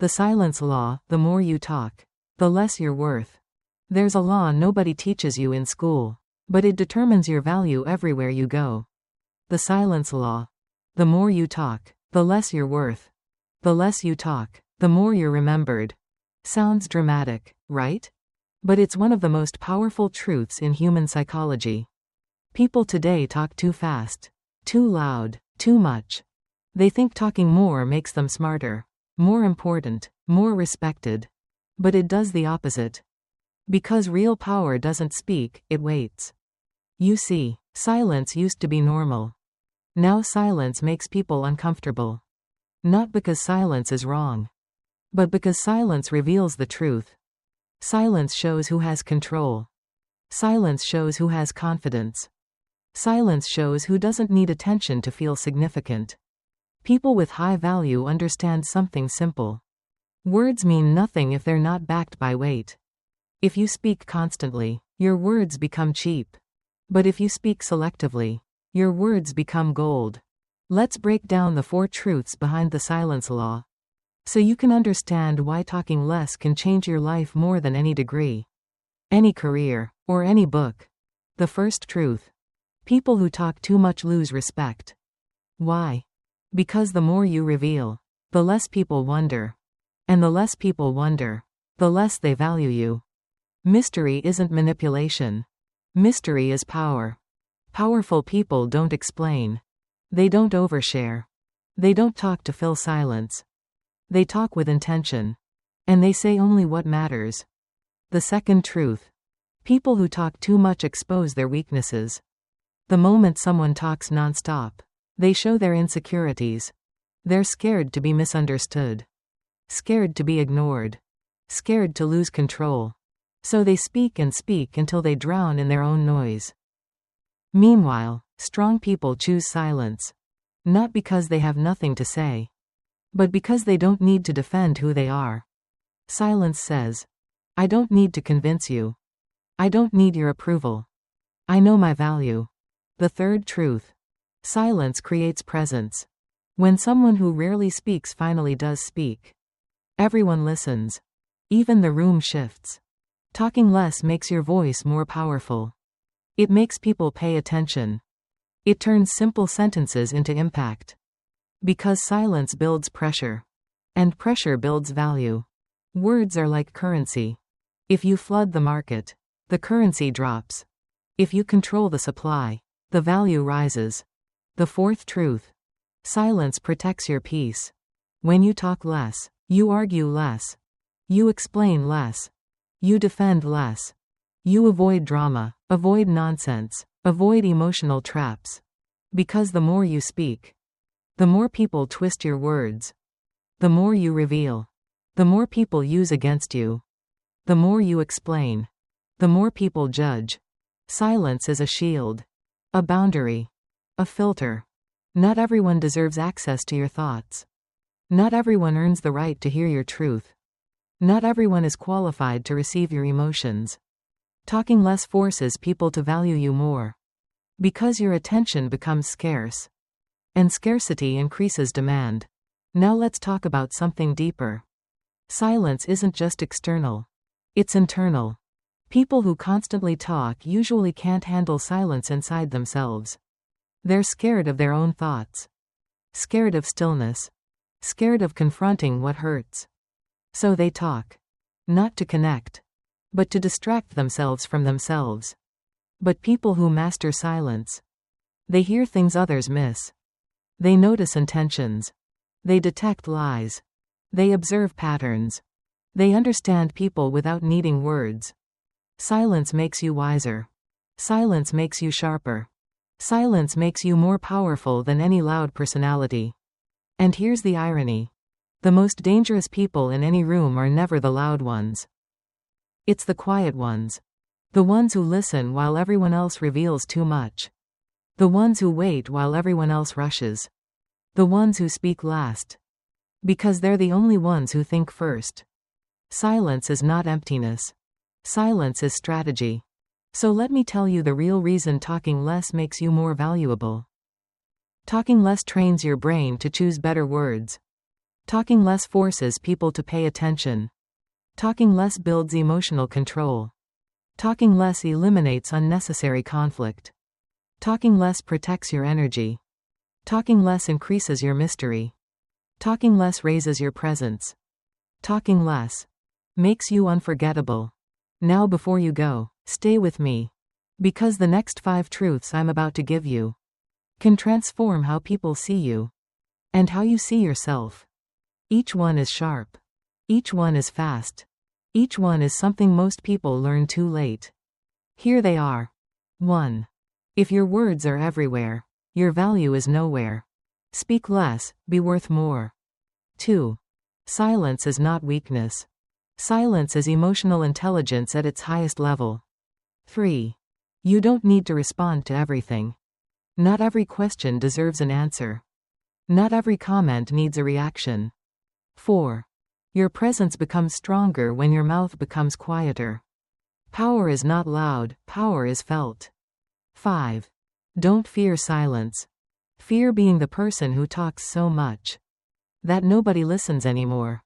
The silence law: the more you talk, the less you're worth. There's a law nobody teaches you in school, but it determines your value everywhere you go. The silence law: the more you talk, the less you're worth. The less you talk, the more you're remembered. Sounds dramatic, right? But it's one of the most powerful truths in human psychology. People today talk too fast, too loud, too much. They think talking more makes them smarter, more important, more respected. But it does the opposite. Because real power doesn't speak, it waits. You see, silence used to be normal. Now silence makes people uncomfortable. Not because silence is wrong, but because silence reveals the truth. Silence shows who has control. Silence shows who has confidence. Silence shows who doesn't need attention to feel significant. People with high value understand something simple. Words mean nothing if they're not backed by weight. If you speak constantly, your words become cheap. But if you speak selectively, your words become gold. Let's break down the 4 truths behind the silence law, so you can understand why talking less can change your life more than any degree, any career, or any book. The first truth: people who talk too much lose respect. Why? Because the more you reveal, the less people wonder. And the less people wonder, the less they value you. Mystery isn't manipulation. Mystery is power. Powerful people don't explain. They don't overshare. They don't talk to fill silence. They talk with intention. And they say only what matters. The second truth: people who talk too much expose their weaknesses. The moment someone talks nonstop, they show their insecurities. They're scared to be misunderstood. Scared to be ignored. Scared to lose control. So they speak and speak until they drown in their own noise. Meanwhile, strong people choose silence. Not because they have nothing to say, but because they don't need to defend who they are. Silence says, I don't need to convince you. I don't need your approval. I know my value. The third truth: silence creates presence. When someone who rarely speaks finally does speak, everyone listens. Even the room shifts. Talking less makes your voice more powerful. It makes people pay attention. It turns simple sentences into impact. Because silence builds pressure. And pressure builds value. Words are like currency. If you flood the market, the currency drops. If you control the supply, the value rises. The fourth truth: silence protects your peace. When you talk less, you argue less. You explain less. You defend less. You avoid drama, avoid nonsense, avoid emotional traps. Because the more you speak, the more people twist your words. The more you reveal, the more people use against you. The more you explain, the more people judge. Silence is a shield, a boundary, a filter. Not everyone deserves access to your thoughts. Not everyone earns the right to hear your truth. Not everyone is qualified to receive your emotions. Talking less forces people to value you more. Because your attention becomes scarce. And scarcity increases demand. Now let's talk about something deeper. Silence isn't just external. It's internal. People who constantly talk usually can't handle silence inside themselves. They're scared of their own thoughts. Scared of stillness. Scared of confronting what hurts. So they talk. Not to connect, but to distract themselves from themselves. But people who master silence, they hear things others miss. They notice intentions. They detect lies. They observe patterns. They understand people without needing words. Silence makes you wiser. Silence makes you sharper. Silence makes you more powerful than any loud personality. And here's the irony. The most dangerous people in any room are never the loud ones. It's the quiet ones. The ones who listen while everyone else reveals too much. The ones who wait while everyone else rushes. The ones who speak last. Because they're the only ones who think first. Silence is not emptiness. Silence is strategy. So let me tell you the real reason talking less makes you more valuable. Talking less trains your brain to choose better words. Talking less forces people to pay attention. Talking less builds emotional control. Talking less eliminates unnecessary conflict. Talking less protects your energy. Talking less increases your mystery. Talking less raises your presence. Talking less makes you unforgettable. Now before you go, stay with me. Because the next 5 truths I'm about to give you can transform how people see you and how you see yourself. Each one is sharp. Each one is fast. Each one is something most people learn too late. Here they are. 1. If your words are everywhere, your value is nowhere. Speak less, be worth more. 2. Silence is not weakness. Silence is emotional intelligence at its highest level. 3. You don't need to respond to everything. Not every question deserves an answer. Not every comment needs a reaction. 4. Your presence becomes stronger when your mouth becomes quieter. Power is not loud, power is felt. 5. Don't fear silence. Fear being the person who talks so much that nobody listens anymore.